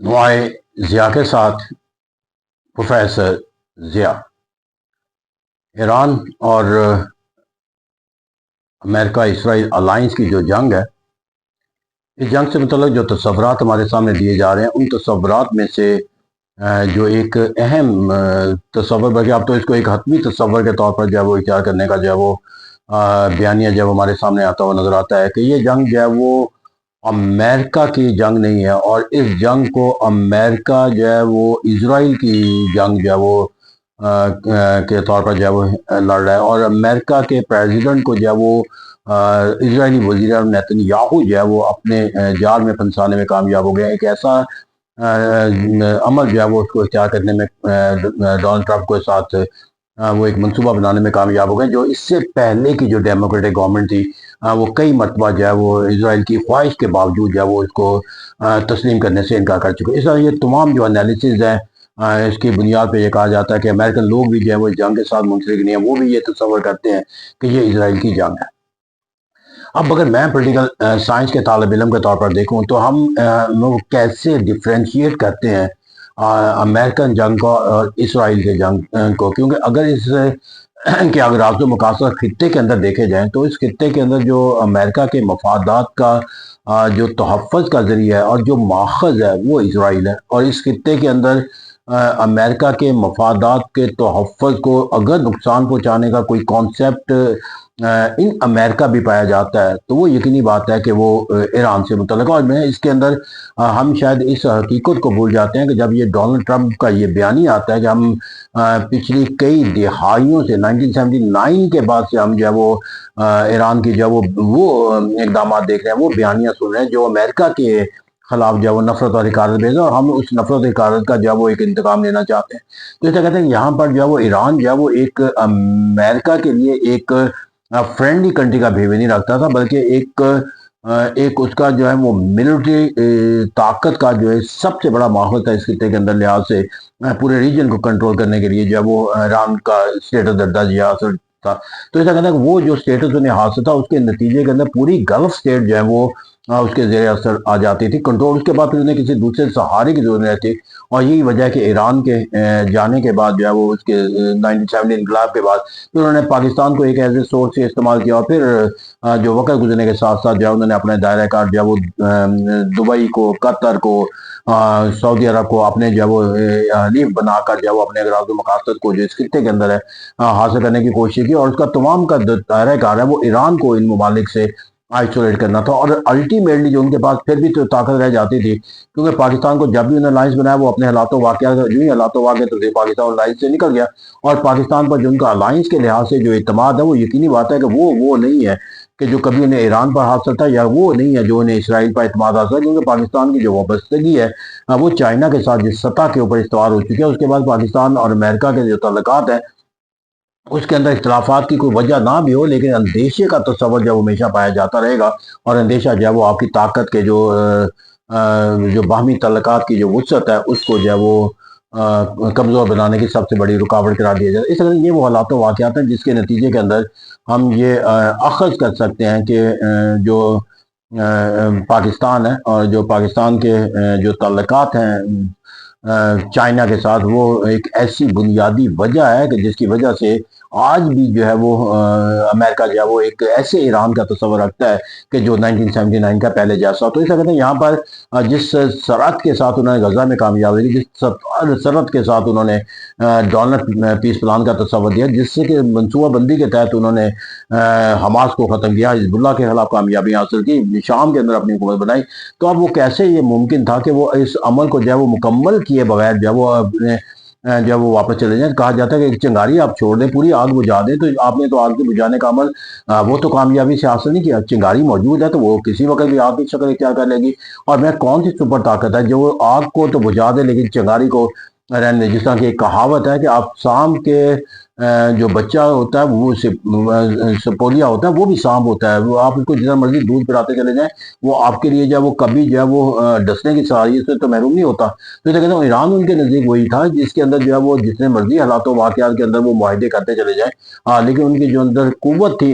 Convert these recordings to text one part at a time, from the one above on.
دعائے ضیاء کے ساتھ پروفیسر ضیاء۔ ایران اور امریکہ اسرائیل الائنس کی جو جنگ ہے، اس جنگ سے متعلق جو تصورات ہمارے سامنے دیے جا رہے ہیں، ان تصورات میں سے جو ایک اہم تصور، بلکہ اب تو اس کو ایک حتمی تصور کے طور پر جو ہے وہ اختیار کرنے کا جو ہے وہ بیانیہ جو ہے ہمارے سامنے آتا ہوا نظر آتا ہے کہ یہ جنگ جو ہے وہ امریکہ کی جنگ نہیں ہے، اور اس جنگ کو امریکہ جو ہے وہ اسرائیل کی جنگ جو ہے وہ کے طور پر جو ہے وہ لڑ رہا ہے، اور امریکہ کے پریزیڈنٹ کو جو ہے وہ اسرائیلی وزیر اعظم نیتن یاہو جو ہے وہ اپنے جال میں پھنسانے میں کامیاب ہو گیا۔ ایک ایسا عمل جو ہے وہ اس کو اختیار کرنے میں ڈونلڈ ٹرمپ کے ساتھ وہ ایک منصوبہ بنانے میں کامیاب ہو گئے، جو اس سے پہلے کی جو ڈیموکریٹک گورنمنٹ تھی وہ کئی مرتبہ جو ہے وہ اسرائیل کی خواہش کے باوجود جو ہے وہ اس کو تسلیم کرنے سے انکار کر چکے۔ اس طرح یہ تمام جو انالیسز ہیں، اس کی بنیاد پہ یہ کہا جاتا ہے کہ امریکن لوگ بھی جو ہے وہ جنگ کے ساتھ منسلک نہیں ہیں، وہ بھی یہ تصور کرتے ہیں کہ یہ اسرائیل کی جنگ ہے۔ اب اگر میں پولیٹیکل سائنس کے طالب علم کے طور پر دیکھوں تو ہم کیسے ڈفرینشیٹ کرتے ہیں امریکن جنگ کو اور اسرائیل کے جنگ کو، کیونکہ اگر اس کے اغراض و مقاصد خطے کے اندر دیکھے جائیں تو اس خطے کے اندر جو امریکہ کے مفادات کا جو تحفظ کا ذریعہ ہے اور جو ماخذ ہے وہ اسرائیل ہے، اور اس خطے کے اندر امریکہ کے مفادات کے تحفظ کو اگر نقصان پہنچانے کا کوئی کانسیپٹ ان امریکہ بھی پایا جاتا ہے تو وہ یقینی بات ہے کہ وہ ایران سے متعلق ہے۔ اور میں اس کے اندر ہم شاید اس حقیقت کو بھول جاتے ہیں کہ جب یہ ڈونلڈ ٹرمپ کا یہ بیانیہ آتا ہے کہ ہم پچھلی کئی دہائیوں سے 1979 کے بعد سے ہم جو ہے وہ ایران کی جو ہے وہ اقدامات دیکھ رہے ہیں، وہ بیانیہ سن رہے ہیں جو امریکہ کے خلاف جو ہے وہ نفرت اور حقارت بھیجا، اور ہم اس نفرت اور حقارت کا جو ہے وہ ایک انتقام لینا چاہتے ہیں۔ تو اسے کہتے ہیں یہاں پر جو ہے وہ ایران جو ہے وہ ایک امریکہ کے لیے ایک فرینڈلی کنٹری کا بہیویئر نہیں رکھتا تھا، بلکہ ایک اس کا جو ہے وہ ملٹری طاقت کا جو ہے سب سے بڑا ماحول تھا اس خطے کے اندر، لحاظ سے پورے ریجن کو کنٹرول کرنے کے لیے جو ہے وہ ایران کا اسٹیٹس درجہ حاصل تھا۔ تو ایسا کہتا ہے کہ وہ جو اسٹیٹس انہیں حاصل تھا اس کے نتیجے کے اندر پوری گلف اسٹیٹ جو ہے وہ اس کے زیر اثر آ جاتی تھی کنٹرول، اس کے بعد پھر انہیں کسی دوسرے سہارے کی ضرورت رہتی، اور یہی وجہ ہے کہ ایران کے جانے کے بعد جو ہے وہ اس کے 1970 انقلاب کے بعد پھر انہوں نے پاکستان کو ایک ایسے سورس سے استعمال کیا، اور پھر جو وقت گزرنے کے ساتھ ساتھ جو ہے انہوں نے اپنے دائرہ کار جو ہے وہ دبئی کو، قطر کو، سعودی عرب کو اپنے جو ہے وہ حلیف بنا کر جو ہے وہ اپنے اغراض و مقاصد کو جو اس خطے کے اندر ہے حاصل کرنے کی کوشش کی، اور اس کا تمام کا دائرہ کار ہے وہ ایران کو ان ممالک سے آئسولیٹ کرنا تھا۔ اور الٹیمیٹلی جو ان کے پاس پھر بھی تو طاقت رہ جاتی تھی، کیونکہ پاکستان کو جب بھی انہوں نے الائنس بنایا وہ اپنے حالات و واقعات جو ہی حالات و واقعات تو پاکستان الائنس سے نکل گیا، اور پاکستان پر جو ان کا الائنس کے لحاظ سے جو اعتماد ہے وہ یقینی بات ہے کہ وہ نہیں ہے کہ جو کبھی انہیں ایران پر حاصل تھا، یا وہ نہیں ہے جو انہیں اسرائیل پر اعتماد حاصل ہے، کیونکہ پاکستان کی جو وابستگی ہے وہ چائنا کے ساتھ جس سطح کے اوپر استوار ہو چکی ہے، اس کے بعد پاکستان اور امریکہ کے جو تعلقات ہیں اس کے اندر اختلافات کی کوئی وجہ نہ بھی ہو، لیکن اندیشے کا تصور جو ہمیشہ پایا جاتا رہے گا، اور اندیشہ جو ہے وہ آپ کی طاقت کے جو باہمی تعلقات کی جو وسعت ہے اس کو جو ہے وہ کمزور بنانے کی سب سے بڑی رکاوٹ قرار دیا جاتا ہے۔ اس طرح یہ وہ حالات و واقعات ہیں جس کے نتیجے کے اندر ہم یہ اخذ کر سکتے ہیں کہ جو پاکستان ہے اور جو پاکستان کے جو تعلقات ہیں چائنا کے ساتھ، وہ ایک ایسی بنیادی وجہ ہے کہ جس کی وجہ سے آج بھی جو ہے وہ امریکہ جو ہے وہ ایک ایسے ایران کا تصور رکھتا ہے کہ جو 1979 کا پہلے جیسا۔ تو اس کہتے ہیں یہاں پر جس سرعت کے ساتھ انہوں نے غزہ میں کامیابی دی، جس سرعت کے ساتھ انہوں نے ڈونلڈ پیس پلان کا تصور دیا، جس سے کہ منصوبہ بندی کے تحت انہوں نے حماس کو ختم کیا، حزب اللہ کے خلاف کامیابی حاصل کی، شام کے اندر اپنی حکومت بنائی، تو اب وہ کیسے یہ ممکن تھا کہ وہ اس عمل کو جو ہے وہ مکمل کیے بغیر جو ہے وہ اپنے جب وہ واپس چلے جائیں؟ کہا جاتا ہے کہ ایک چنگاری آپ چھوڑ دیں، پوری آگ بجھا دیں، تو آپ نے تو آگ کے بجھانے کا عمل وہ تو کامیابی سے حاصل نہیں کیا۔ چنگاری موجود ہے تو وہ کسی وقت بھی آگ کی شکل اختیار کر لے گی، اور میں کون سی سپر طاقت ہے جو آگ کو تو بجھا دے لیکن چنگاری کو رہنے، جس طرح کی ایک کہاوت ہے کہ آپ سانپ کے جو بچہ ہوتا ہے وہ سپولیا ہوتا ہے، وہ بھی سانپ ہوتا ہے، وہ آپ اس کو جتنا مرضی دودھ پلاتے چلے جائیں، وہ آپ کے لیے جو ہے وہ کبھی جو ہے وہ ڈسنے کی صلاحیت سے تو محروم نہیں ہوتا۔ تو یہ کہتا ہوں ایران ان کے نزدیک وہی تھا جس کے اندر جو ہے وہ جتنے مرضی حالات و واقعات کے اندر وہ معاہدے کرتے چلے جائیں، لیکن ان کی جو اندر قوت تھی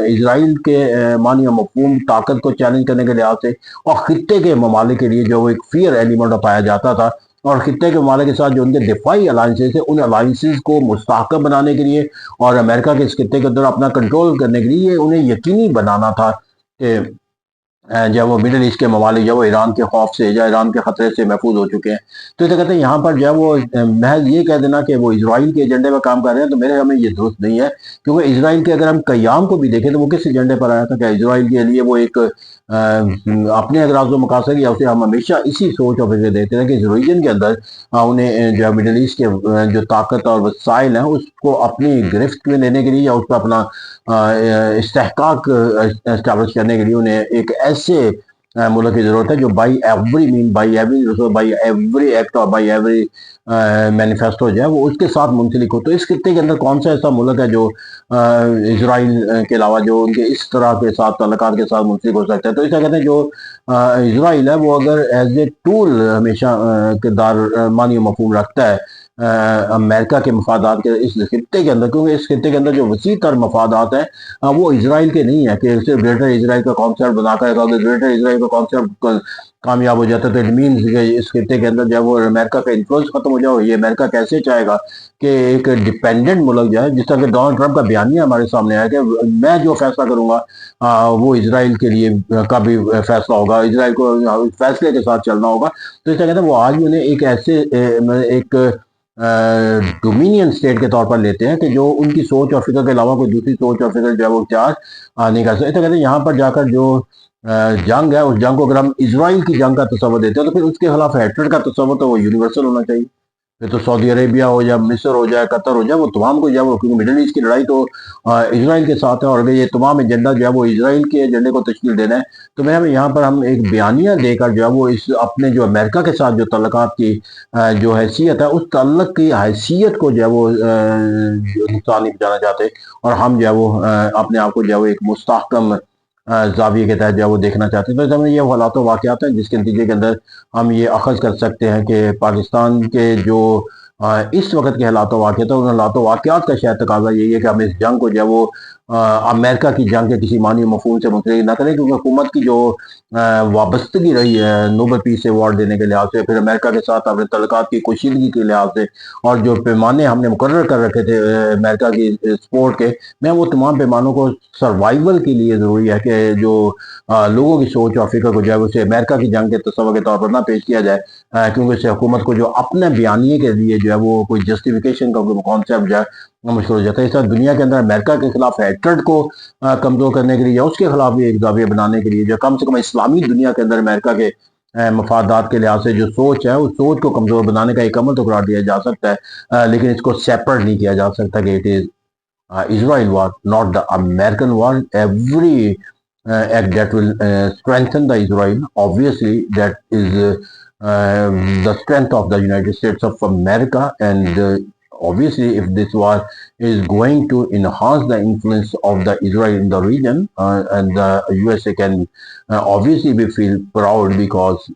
اسرائیل کے معنی و مفہوم طاقت کو چیلنج کرنے کے لحاظ سے، اور خطے کے ممالک کے لیے جو وہ ایک فیئر ایلیمنٹ پایا جاتا تھا، اور خطے کے ممالک کے ساتھ جو ان کے دفاعی الائنسز تھے، ان الائنسز کو مستحکم بنانے کے لیے اور امریکہ کے اس خطے کے اندر اپنا کنٹرول کرنے کے لیے انہیں یقینی بنانا تھا کہ جب وہ مڈل ایسٹ کے ممالک جب وہ ایران کے خوف سے یا ایران کے خطرے سے محفوظ ہو چکے ہیں، تو اسے کہتے ہیں یہاں پر جو ہے وہ محض یہ کہہ دینا کہ وہ اسرائیل کے ایجنڈے پر کام کر رہے ہیں، تو میرے ہمیں یہ درست نہیں ہے، کیونکہ اسرائیل کے اگر ہم قیام کو بھی دیکھیں تو وہ کس ایجنڈے پر آیا تھا کہ اسرائیل کے لیے وہ ایک اپنے اغراض و مقاصد یا اسے ہم ہمیشہ اسی سوچ اور فکر دیتے ہیں کہ اس ریجن کے اندر انہیں جو ہے مڈل ایسٹ کے جو طاقت اور وسائل ہیں اس کو اپنی گرفت میں لینے کے لیے یا اس پر اپنا استحقاق اسٹیبلش کرنے کے لیے انہیں ایک ایسے ملک کی ضرورت ہے جو by every man, by every act اور بائی ایوری مینیفیسٹو جو ہے وہ اس کے ساتھ منسلک ہو۔ تو اس خطے کے اندر کون سا ایسا ملک ہے جو اسرائیل کے علاوہ جو ان کے اس طرح کے ساتھ تعلقات کے ساتھ منسلک ہو سکتا ہے؟ تو اس کہتے ہیں جو اسرائیل ہے وہ اگر ایز اے ٹول ہمیشہ کردار معنی و مفہوم رکھتا ہے امریکہ کے مفادات کے اس خطے کے اندر، کیونکہ اس خطے کے اندر جو وسیع تر مفادات ہیں وہ اسرائیل کے نہیں ہے کہ صرف گریٹر اسرائیل کا کانسیپٹ بنا کر اگر گریٹر اسرائیل کا کانسیپٹ کامیاب ہو جاتا ہے تو اٹ مینز کہ اس خطے کے اندر جو ہے وہ امریکہ کا انفلوئنس ختم ہو جائے۔ یہ امریکہ کیسے چاہے گا کہ ایک ڈیپینڈنٹ ملک جو ہے، جس طرح کہ ڈونلڈ ٹرمپ کا بیانیہ ہمارے سامنے آیا کہ میں جو فیصلہ کروں گا وہ اسرائیل کے لیے کا بھی فیصلہ ہوگا، اسرائیل کو فیصلے کے ساتھ چلنا ہوگا۔ تو اس طرح کہتے ہیں وہ آج انہیں ایک ایسے ایک ڈومینین سٹیٹ کے طور پر لیتے ہیں کہ جو ان کی سوچ اور فکر کے علاوہ کوئی دوسری سوچ اور فکر جو ہے وہ اختیار نہیں کر سکتے۔ تو کہتے ہیں یہاں پر جا کر جو جنگ ہے اس جنگ کو اگر ہم اسرائیل کی جنگ کا تصور دیتے ہیں تو پھر اس کے خلاف ہیٹرڈ کا تصور تو وہ یونیورسل ہونا چاہیے، پھر تو سعودی عربیہ ہو یا مصر ہو جائے قطر ہو جائے وہ تمام کو جو ہے وہ، کیونکہ مڈل ایسٹ کی لڑائی تو اسرائیل کے ساتھ ہے اور اگر یہ تمام ایجنڈا جو ہے وہ اسرائیل کے ایجنڈے کو تشکیل دینا ہے تو میں یہاں پر ہم ایک بیانیہ دے کر جو ہے وہ اس اپنے جو امریکہ کے ساتھ جو تعلقات کی جو حیثیت ہے اس تعلق کی حیثیت کو جو ہے وہ نقصان نہیں پہنچانا چاہتے، اور ہم جو ہے وہ اپنے آپ کو جو ہے وہ ایک مستحکم زاویے کے تحت جو ہے وہ دیکھنا چاہتے ہیں۔ تو یہ حالات و واقعات ہیں جس کے نتیجے کے اندر ہم یہ اخذ کر سکتے ہیں کہ پاکستان کے جو اس وقت کے حالات و واقعات ہیں ان حالات و واقعات کا شاید تقاضا یہی ہے کہ ہم اس جنگ کو جو ہے وہ امریکہ کی جنگ کے کسی معنی و مفہوم سے منسلک نہ کریں، کیونکہ حکومت کی جو وابستگی رہی ہے نوبل پیس ایوارڈ دینے کے لحاظ سے، پھر امریکہ کے ساتھ اپنے تعلقات کی کشیدگی کے لحاظ سے، اور جو پیمانے ہم نے مقرر کر رکھے تھے امریکہ کی سپورٹ کے، میں وہ تمام پیمانوں کو سروائیول کے لیے ضروری ہے کہ جو لوگوں کی سوچ اور فکر کو جو ہے اسے امریکہ کی جنگ کے تصور کے طور پر نہ پیش کیا جائے، کیونکہ اس سے حکومت کو جو اپنے بیانیے کے لیے جو ہے وہ کوئی جسٹیفیکیشن کا کانسیپٹ جو ہے مشکل ہو جاتا ہے۔ اس طرح دنیا کے اندر امریکہ کے خلاف ہیٹرڈ کو کمزور کرنے کے لیے یا اس کے خلاف بھی ایک زاویہ بنانے کے لیے جو کم سے کم اسلامی دنیا کے اندر امریکہ کے مفادات کے لحاظ سے جو سوچ ہے اس سوچ کو کمزور بنانے کا ایک عمل تو قرار دیا جا سکتا ہے، لیکن اس کو سیپریٹ نہیں کیا جا سکتا کہ it is Israel war, not the American war. Every act that will strengthen the Israel, obviously that is the strength of the United States of America, and obviously if this war is going to enhance the influence of the Israel in the region, and the USA can obviously we feel proud because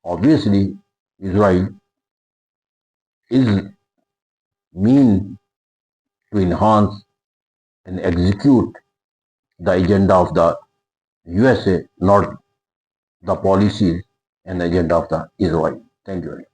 obviously Israel is mean to enhance and execute the agenda of the USA, not the policies and agenda of the Israel. Thank you very much.